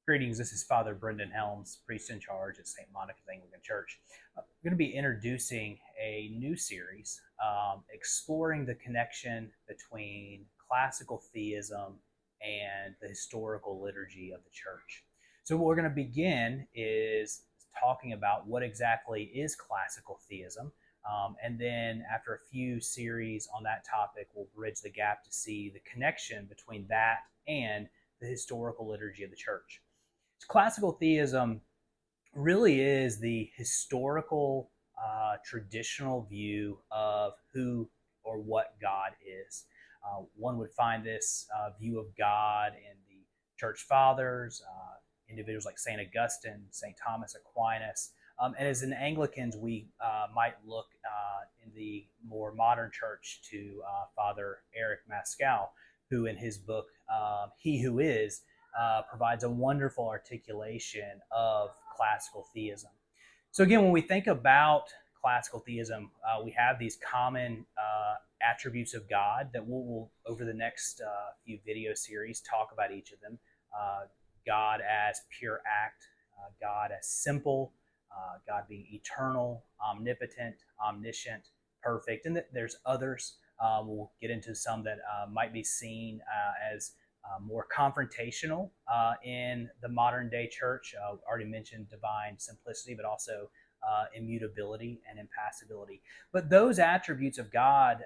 Greetings, this is Father Helms, priest in charge at St. Monica's Anglican Church. We're going to be introducing a new series exploring the connection between classical theism and the historical liturgy of the church. So what we're going to begin is talking about what exactly is classical theism, and then after a few series on that topic, we'll bridge the gap to see the connection between that and the historical liturgy of the church. Classical theism really is the historical, traditional view of who or what God is. One would find this view of God in the church fathers, individuals like St. Augustine, St. Thomas Aquinas. And as in Anglicans, we might look in the more modern church to Father Eric Mascow, who in his book, He Who Is, provides a wonderful articulation of classical theism. So again, when we think about classical theism, we have these common attributes of God that we'll over the next few video series, talk about each of them. God as pure act, God as simple, God being eternal, omnipotent, omniscient, perfect, and there's others. We'll get into some that might be seen as more confrontational in the modern day church. Already mentioned divine simplicity, but also immutability and impassibility. But those attributes of God,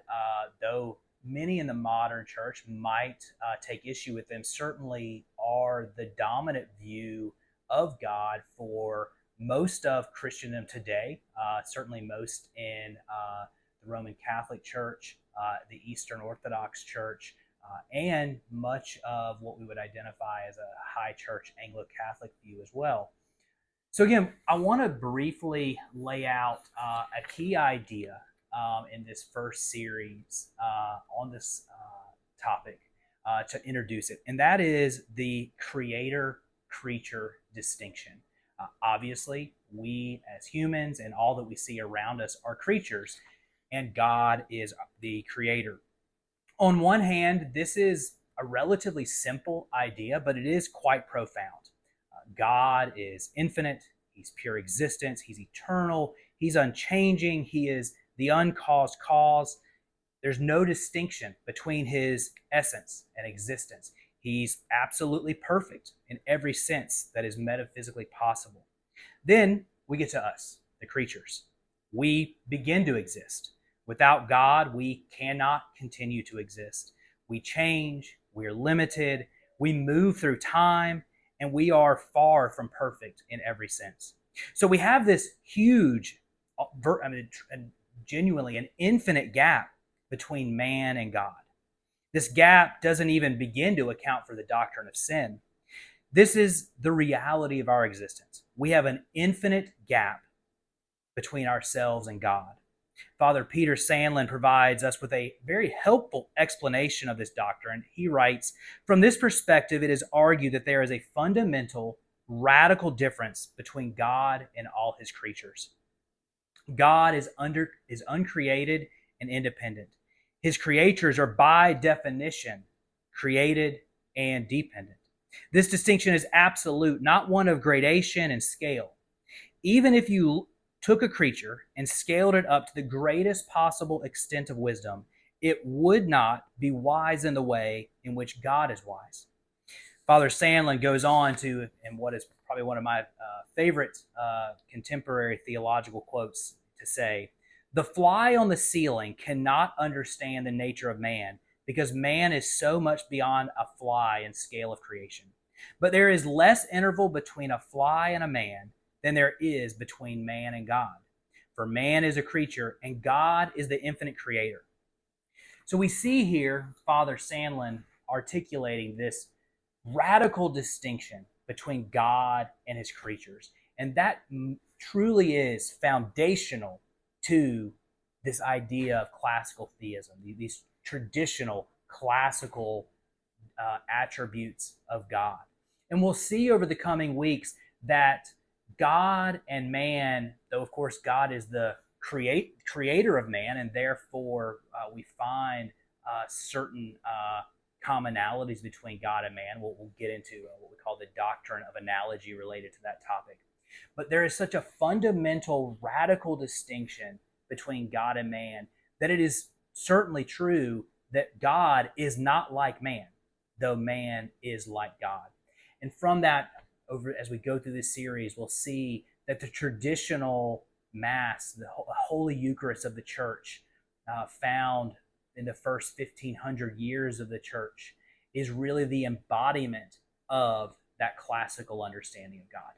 though many in the modern church might take issue with them, certainly are the dominant view of God for most of Christendom today, certainly most in the Roman Catholic Church, the Eastern Orthodox Church, and much of what we would identify as a high church Anglo-Catholic view as well. So again, I want to briefly lay out a key idea in this first series on this topic to introduce it, and that is the creator-creature distinction. Obviously, we as humans and all that we see around us are creatures, and God is the creator. On one hand, this is a relatively simple idea, but it is quite profound. God is infinite, he's pure existence, he's eternal, he's unchanging, he is the uncaused cause. There's no distinction between his essence and existence. He's absolutely perfect in every sense that is metaphysically possible. Then we get to us, the creatures. We begin to exist. Without God, we cannot continue to exist. We change, we're limited, we move through time, and we are far from perfect in every sense. So we have this huge, genuinely an infinite gap between man and God. This gap doesn't even begin to account for the doctrine of sin. This is the reality of our existence. We have an infinite gap between ourselves and God. Father Peter Sandlin provides us with a very helpful explanation of this doctrine. He writes, "From this perspective, it is argued that there is a fundamental, radical difference between God and all his creatures. God is uncreated and independent. His creatures are by definition created and dependent. This distinction is absolute, not one of gradation and scale. Even if you took a creature and scaled it up to the greatest possible extent of wisdom, it would not be wise in the way in which God is wise." Father Sandlin goes on to, in what is probably one of my favorite contemporary theological quotes, to say, "The fly on the ceiling cannot understand the nature of man because man is so much beyond a fly in scale of creation. But there is less interval between a fly and a man than there is between man and God. For man is a creature, and God is the infinite creator." So we see here Father Sandlin articulating this radical distinction between God and his creatures. And that truly is foundational to this idea of classical theism, these traditional classical attributes of God. And we'll see over the coming weeks that God and man, though of course God is the creator of man, and therefore we find certain commonalities between God and man. We'll get into what we called the doctrine of analogy related to that topic. But there is such a fundamental, radical distinction between God and man that it is certainly true that God is not like man, though man is like God. And from that, over as we go through this series, we'll see that the traditional Mass, the Holy Eucharist of the Church, found in the first 1500 years of the Church, is really the embodiment of that classical understanding of God.